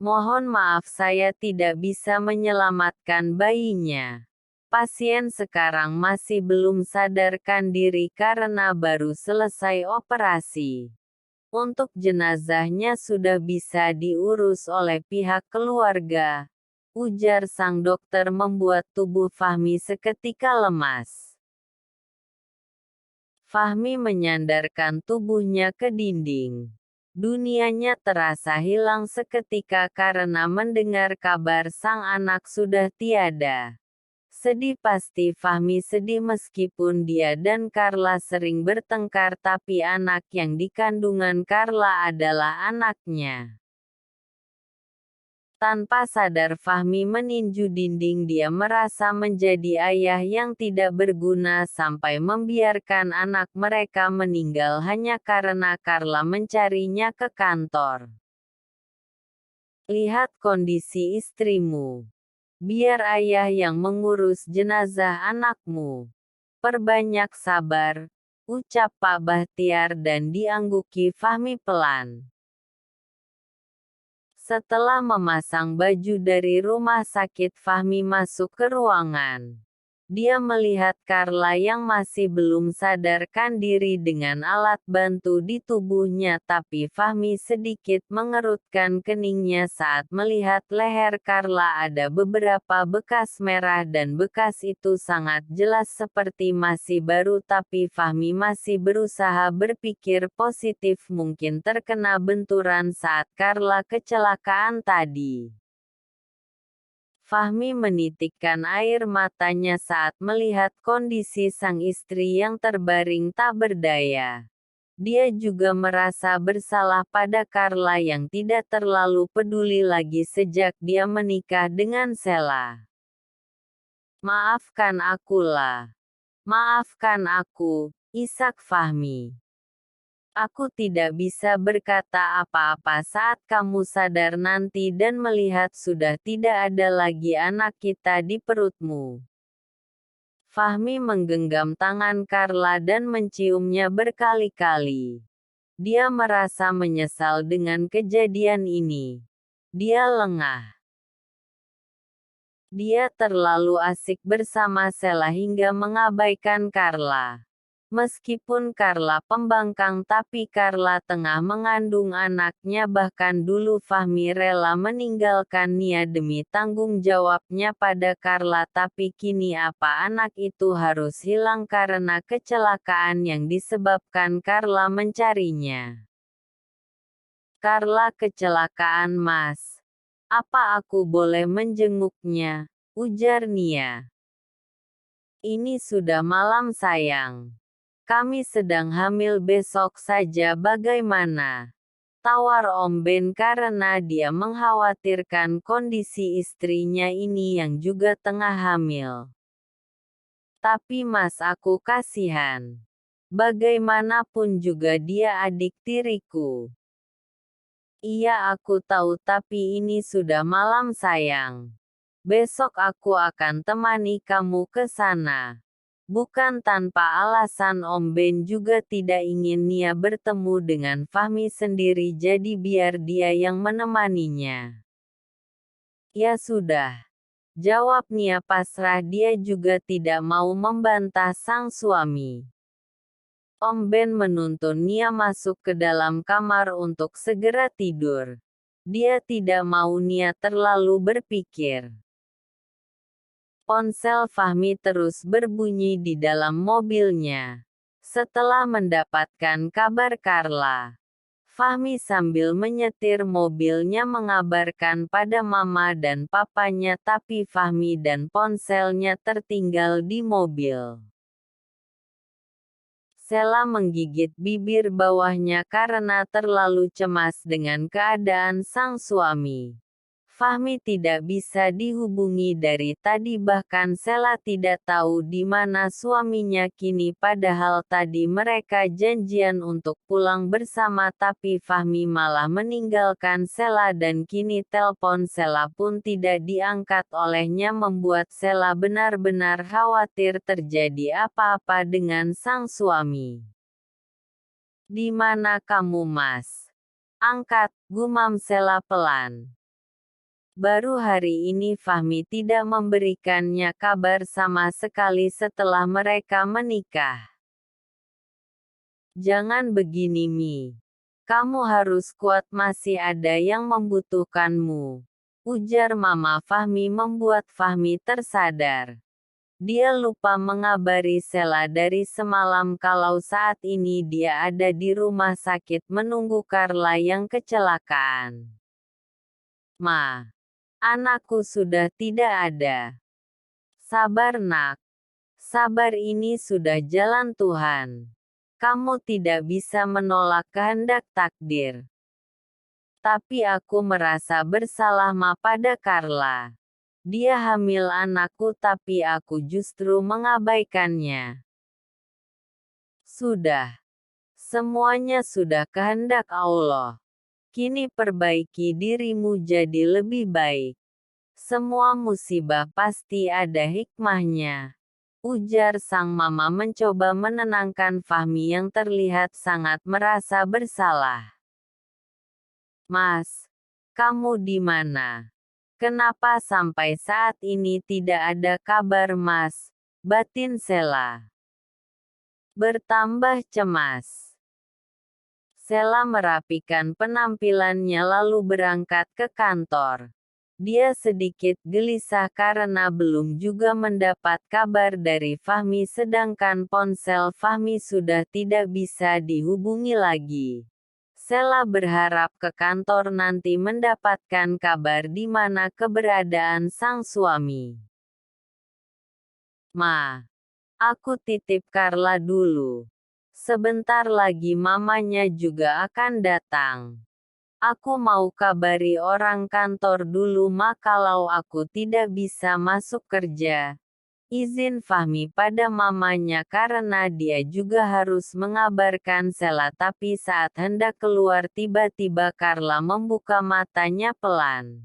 Mohon maaf saya tidak bisa menyelamatkan bayinya. Pasien sekarang masih belum sadarkan diri karena baru selesai operasi. Untuk jenazahnya sudah bisa diurus oleh pihak keluarga, ujar sang dokter membuat tubuh Fahmi seketika lemas. Fahmi menyandarkan tubuhnya ke dinding. Dunianya terasa hilang seketika karena mendengar kabar sang anak sudah tiada. Sedih pasti Fahmi sedih meskipun dia dan Carla sering bertengkar tapi anak yang dikandungan Carla adalah anaknya. Tanpa sadar Fahmi meninju dinding dia merasa menjadi ayah yang tidak berguna sampai membiarkan anak mereka meninggal hanya karena Carla mencarinya ke kantor. Lihat kondisi istrimu. Biar ayah yang mengurus jenazah anakmu. Perbanyak sabar, ucap Pak Bahtiar dan diangguki Fahmi pelan. Setelah memasang baju dari rumah sakit Fahmi masuk ke ruangan. Dia melihat Carla yang masih belum sadarkan diri dengan alat bantu di tubuhnya tapi Fahmi sedikit mengerutkan keningnya saat melihat leher Carla ada beberapa bekas merah dan bekas itu sangat jelas seperti masih baru tapi Fahmi masih berusaha berpikir positif mungkin terkena benturan saat Carla kecelakaan tadi. Fahmi menitikkan air matanya saat melihat kondisi sang istri yang terbaring tak berdaya. Dia juga merasa bersalah pada Carla yang tidak terlalu peduli lagi sejak dia menikah dengan Sheila. Maafkan akulah. Maafkan aku, isak Fahmi. Aku tidak bisa berkata apa-apa saat kamu sadar nanti dan melihat sudah tidak ada lagi anak kita di perutmu. Fahmi menggenggam tangan Carla dan menciumnya berkali-kali. Dia merasa menyesal dengan kejadian ini. Dia lengah. Dia terlalu asik bersama Sheila hingga mengabaikan Carla. Meskipun Carla pembangkang tapi Carla tengah mengandung anaknya bahkan dulu Fahmi rela meninggalkan Nia demi tanggung jawabnya pada Carla tapi kini apa anak itu harus hilang karena kecelakaan yang disebabkan Carla mencarinya. Carla kecelakaan Mas. Apa aku boleh menjenguknya? Ujar Nia. Ini sudah malam sayang. Kami sedang hamil besok saja bagaimana? Tawar Om Ben karena dia mengkhawatirkan kondisi istrinya ini yang juga tengah hamil. Tapi Mas aku kasihan. Bagaimanapun juga dia adik tiriku. Iya aku tahu tapi ini sudah malam sayang. Besok aku akan temani kamu ke sana. Bukan tanpa alasan Om Ben juga tidak ingin Nia bertemu dengan Fahmi sendiri jadi biar dia yang menemaninya. Ya sudah. Jawab Nia pasrah dia juga tidak mau membantah sang suami. Om Ben menuntun Nia masuk ke dalam kamar untuk segera tidur. Dia tidak mau Nia terlalu berpikir. Ponsel Fahmi terus berbunyi di dalam mobilnya. Setelah mendapatkan kabar Carla, Fahmi sambil menyetir mobilnya mengabarkan pada mama dan papanya tapi Fahmi dan ponselnya tertinggal di mobil. Sheila menggigit bibir bawahnya karena terlalu cemas dengan keadaan sang suami. Fahmi tidak bisa dihubungi dari tadi bahkan Sheila tidak tahu di mana suaminya kini padahal tadi mereka janjian untuk pulang bersama tapi Fahmi malah meninggalkan Sheila dan kini telepon Sheila pun tidak diangkat olehnya membuat Sheila benar-benar khawatir terjadi apa-apa dengan sang suami. Di mana kamu Mas? Angkat, gumam Sheila pelan. Baru hari ini Fahmi tidak memberikannya kabar sama sekali setelah mereka menikah. Jangan begini Mi. Kamu harus kuat, masih ada yang membutuhkanmu. Ujar Mama Fahmi membuat Fahmi tersadar. Dia lupa mengabari Sela dari semalam kalau saat ini dia ada di rumah sakit menunggu Carla yang kecelakaan. Ma, anakku sudah tidak ada. Sabar nak. Sabar, ini sudah jalan Tuhan. Kamu tidak bisa menolak kehendak takdir. Tapi aku merasa bersalah Ma pada Carla. Dia hamil anakku tapi aku justru mengabaikannya. Sudah. Semuanya sudah kehendak Allah. Kini perbaiki dirimu jadi lebih baik. Semua musibah pasti ada hikmahnya. Ujar sang mama mencoba menenangkan Fahmi yang terlihat sangat merasa bersalah. Mas, kamu di mana? Kenapa sampai saat ini tidak ada kabar Mas? Batin Sela bertambah cemas. Sela merapikan penampilannya lalu berangkat ke kantor. Dia sedikit gelisah karena belum juga mendapat kabar dari Fahmi, sedangkan ponsel Fahmi sudah tidak bisa dihubungi lagi. Sela berharap ke kantor nanti mendapatkan kabar di mana keberadaan sang suami. Ma, aku titip Carla dulu. Sebentar lagi mamanya juga akan datang. Aku mau kabari orang kantor dulu Ma, kalau aku tidak bisa masuk kerja. Izin Fahmi pada mamanya karena dia juga harus mengabarkan Sela, tapi saat hendak keluar tiba-tiba Carla membuka matanya pelan.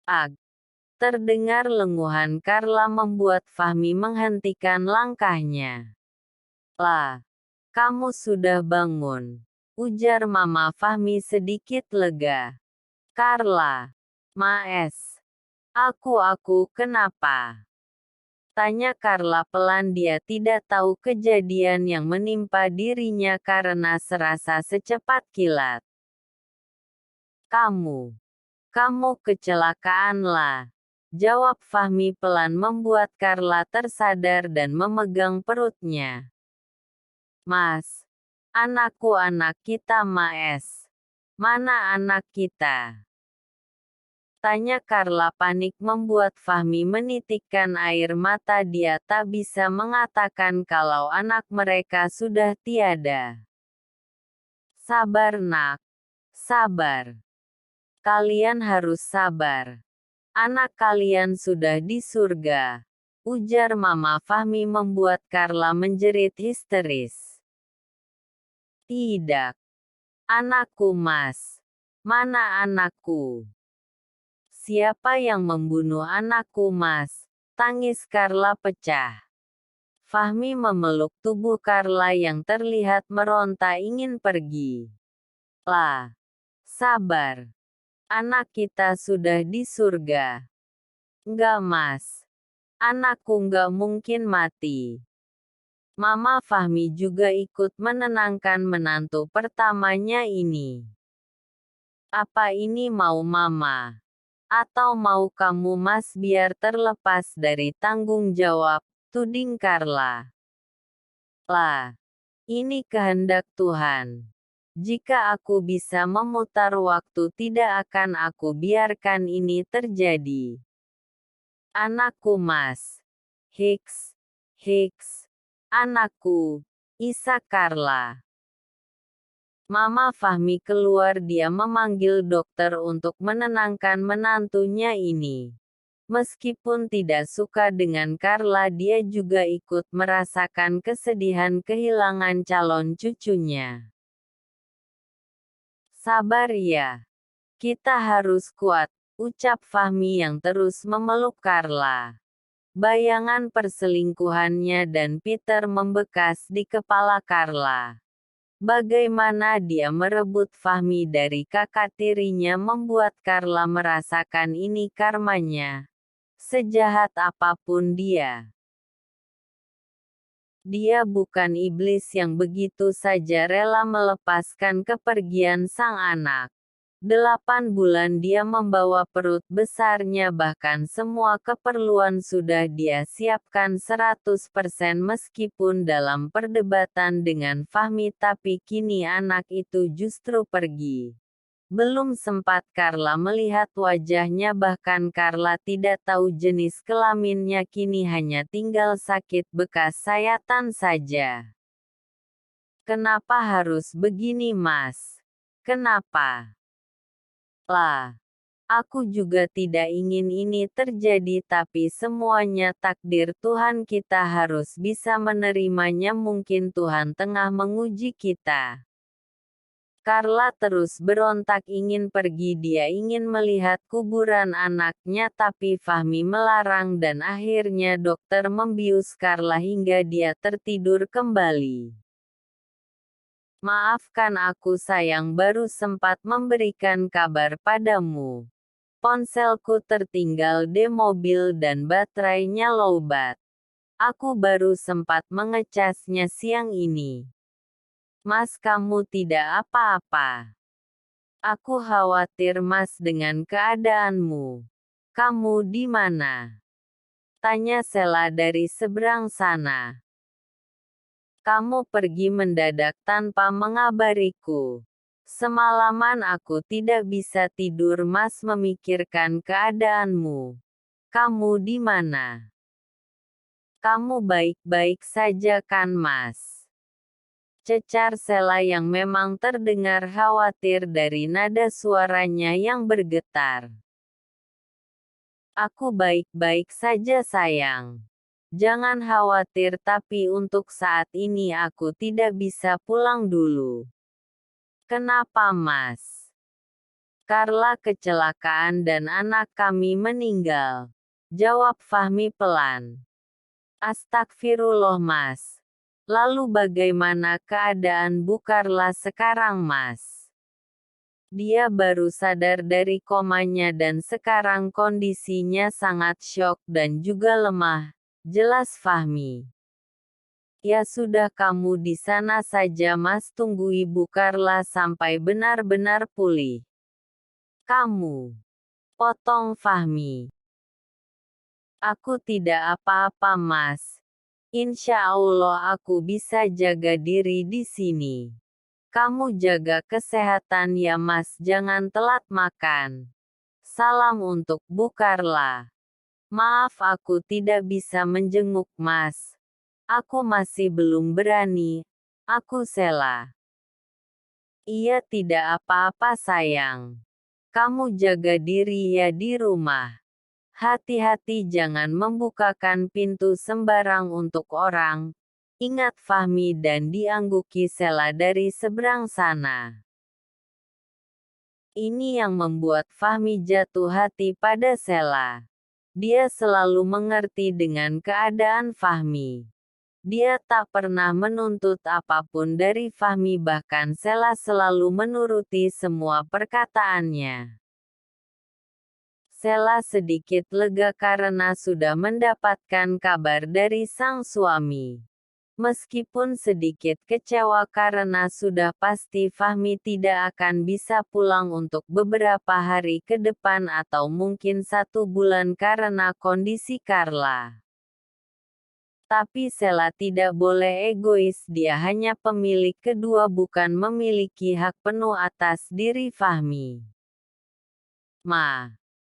Ag! Terdengar lenguhan Carla membuat Fahmi menghentikan langkahnya. Lah, kamu sudah bangun, ujar Mama Fahmi sedikit lega. Carla, Maes, aku kenapa? Tanya Carla pelan. Dia tidak tahu kejadian yang menimpa dirinya karena serasa secepat kilat. Kamu kecelakaan lah. Jawab Fahmi pelan membuat Carla tersadar dan memegang perutnya. Mas, anakku, anak kita Maes. Mana anak kita? Tanya Carla panik membuat Fahmi menitikkan air mata. Dia tak bisa mengatakan kalau anak mereka sudah tiada. Sabar nak. Sabar. Kalian harus sabar. Anak kalian sudah di surga. Ujar Mama Fahmi membuat Carla menjerit histeris. Tidak. Anakku Mas. Mana anakku? Siapa yang membunuh anakku Mas? Tangis Carla pecah. Fahmi memeluk tubuh Carla yang terlihat meronta ingin pergi. Lah, sabar. Anak kita sudah di surga. Enggak Mas. Anakku enggak mungkin mati. Mama Fahmi juga ikut menenangkan menantu pertamanya ini. Apa ini mau Mama? Atau mau kamu Mas biar terlepas dari tanggung jawab, tuding Carla. Lah, ini kehendak Tuhan. Jika aku bisa memutar waktu tidak akan aku biarkan ini terjadi. Anakku Mas. Hicks, anakku, isak Carla. Mama Fahmi keluar. Dia memanggil dokter untuk menenangkan menantunya ini. Meskipun tidak suka dengan Carla, dia juga ikut merasakan kesedihan kehilangan calon cucunya. Sabar ya. Kita harus kuat, ucap Fahmi yang terus memeluk Carla. Bayangan perselingkuhannya dan Peter membekas di kepala Carla. Bagaimana dia merebut Fahmi dari kakak tirinya membuat Carla merasakan ini karmanya. Sejahat apapun dia. Dia bukan iblis yang begitu saja rela melepaskan kepergian sang anak. 8 bulan dia membawa perut besarnya, bahkan semua keperluan sudah dia siapkan 100% meskipun dalam perdebatan dengan Fahmi, tapi kini anak itu justru pergi. Belum sempat Carla melihat wajahnya, bahkan Carla tidak tahu jenis kelaminnya, kini hanya tinggal sakit bekas sayatan saja. Kenapa harus begini, Mas? Kenapa? Lah, aku juga tidak ingin ini terjadi, tapi semuanya takdir Tuhan, kita harus bisa menerimanya. Mungkin Tuhan tengah menguji kita. Carla terus berontak ingin pergi, dia ingin melihat kuburan anaknya, tapi Fahmi melarang dan akhirnya dokter membius Carla hingga dia tertidur kembali. Maafkan aku sayang, baru sempat memberikan kabar padamu. Ponselku tertinggal di mobil dan baterainya lowbat. Aku baru sempat mengecasnya siang ini. Mas, kamu tidak apa-apa? Aku khawatir, Mas, dengan keadaanmu. Kamu di mana? Tanya Sela dari seberang sana. Kamu pergi mendadak tanpa mengabariku. Semalaman aku tidak bisa tidur, Mas, memikirkan keadaanmu. Kamu di mana? Kamu baik-baik saja kan, Mas? Cecar Sela yang memang terdengar khawatir dari nada suaranya yang bergetar. Aku baik-baik saja sayang. Jangan khawatir, tapi untuk saat ini aku tidak bisa pulang dulu. Kenapa, Mas? Carla kecelakaan dan anak kami meninggal. Jawab Fahmi pelan. Astagfirullah, Mas. Lalu bagaimana keadaan Bu Carla sekarang, Mas? Dia baru sadar dari komanya dan sekarang kondisinya sangat syok dan juga lemah, jelas Fahmi. Ya sudah, kamu di sana saja, Mas, tunggu Ibu Carla sampai benar-benar pulih. Kamu, potong Fahmi. Aku tidak apa-apa, Mas. Insya Allah aku bisa jaga diri di sini. Kamu jaga kesehatan ya, Mas, jangan telat makan. Salam untuk Bu Carla. Maaf aku tidak bisa menjenguk Mas. Aku masih belum berani. Aku Sela. Iya, tidak apa-apa sayang. Kamu jaga diri ya di rumah. Hati-hati, jangan membukakan pintu sembarang untuk orang. Ingat Fahmi, dan diangguki Sela dari seberang sana. Ini yang membuat Fahmi jatuh hati pada Sela. Dia selalu mengerti dengan keadaan Fahmi. Dia tak pernah menuntut apapun dari Fahmi, bahkan Sela selalu menuruti semua perkataannya. Sela sedikit lega karena sudah mendapatkan kabar dari sang suami. Meskipun sedikit kecewa karena sudah pasti Fahmi tidak akan bisa pulang untuk beberapa hari ke depan atau mungkin 1 bulan karena kondisi Carla. Tapi Sela tidak boleh egois, dia hanya pemilik kedua, bukan memiliki hak penuh atas diri Fahmi. Ma.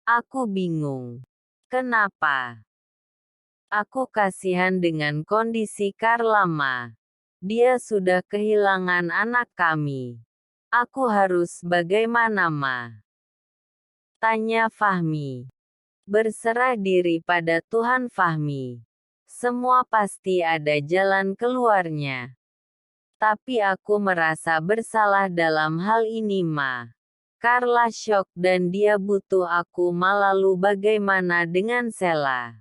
Aku bingung. Kenapa? Aku kasihan dengan kondisi Carla, Ma. Dia sudah kehilangan anak kami. Aku harus bagaimana, Ma? Tanya Fahmi. Berserah diri pada Tuhan, Fahmi. Semua pasti ada jalan keluarnya. Tapi aku merasa bersalah dalam hal ini, Ma. Carla syok dan dia butuh aku, Ma. Lalu bagaimana dengan Sela?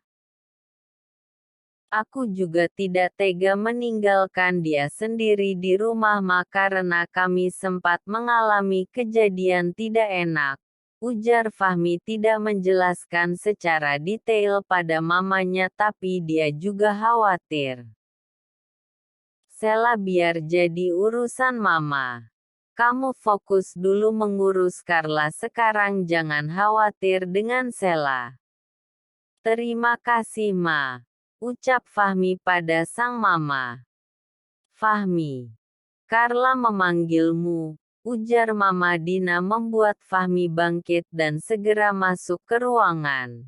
Aku juga tidak tega meninggalkan dia sendiri di rumah karena kami sempat mengalami kejadian tidak enak. Ujar Fahmi tidak menjelaskan secara detail pada mamanya tapi dia juga khawatir. Sela biar jadi urusan mama. Kamu fokus dulu mengurus Carla sekarang jangan khawatir dengan Sela. Terima kasih Ma. Ucap Fahmi pada sang mama. Fahmi. Carla memanggilmu. Ujar Mama Dina membuat Fahmi bangkit dan segera masuk ke ruangan.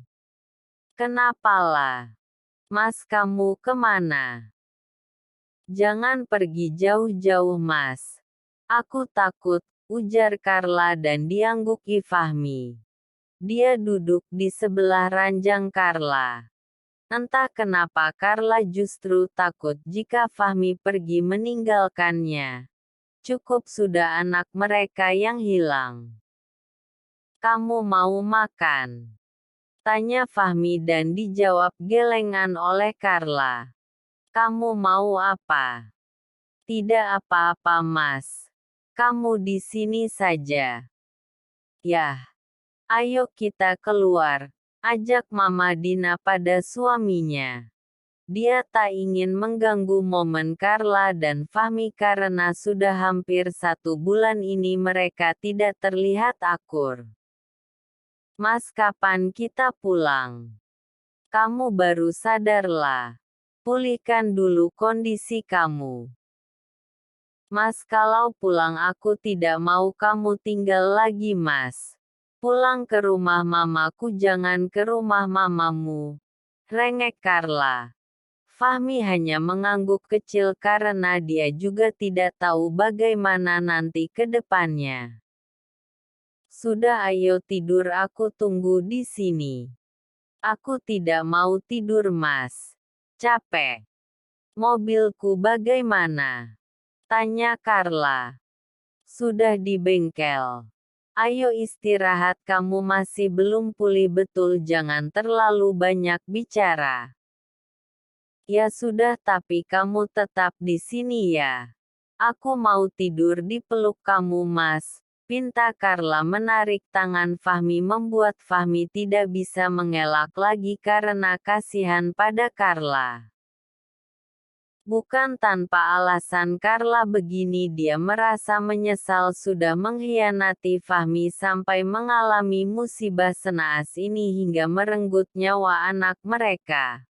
Kenapalah? Mas kamu kemana? Jangan pergi jauh-jauh Mas. Aku takut, ujar Carla dan diangguki Fahmi. Dia duduk di sebelah ranjang Carla. Entah kenapa Carla justru takut jika Fahmi pergi meninggalkannya. Cukup sudah anak mereka yang hilang. Kamu mau makan? Tanya Fahmi dan dijawab gelengan oleh Carla. Kamu mau apa? Tidak apa-apa Mas. Kamu di sini saja. Yah. Ayo kita keluar. Ajak Mama Dina pada suaminya. Dia tak ingin mengganggu momen Carla dan Fahmi karena sudah hampir 1 bulan ini mereka tidak terlihat akur. Mas kapan kita pulang? Kamu baru sadarlah. Pulihkan dulu kondisi kamu. Mas kalau pulang aku tidak mau kamu tinggal lagi Mas. Pulang ke rumah mamaku jangan ke rumah mamamu. Rengek Carla. Fahmi hanya mengangguk kecil karena dia juga tidak tahu bagaimana nanti ke depannya. Sudah ayo tidur aku tunggu di sini. Aku tidak mau tidur Mas. Capek. Mobilku bagaimana? Tanya Carla. Sudah di bengkel. Ayo istirahat kamu masih belum pulih betul jangan terlalu banyak bicara. Ya sudah tapi kamu tetap di sini ya. Aku mau tidur di peluk kamu Mas. Pinta Carla menarik tangan Fahmi membuat Fahmi tidak bisa mengelak lagi karena kasihan pada Carla. Bukan tanpa alasan Carla begini dia merasa menyesal sudah mengkhianati Fahmi sampai mengalami musibah senaas ini hingga merenggut nyawa anak mereka.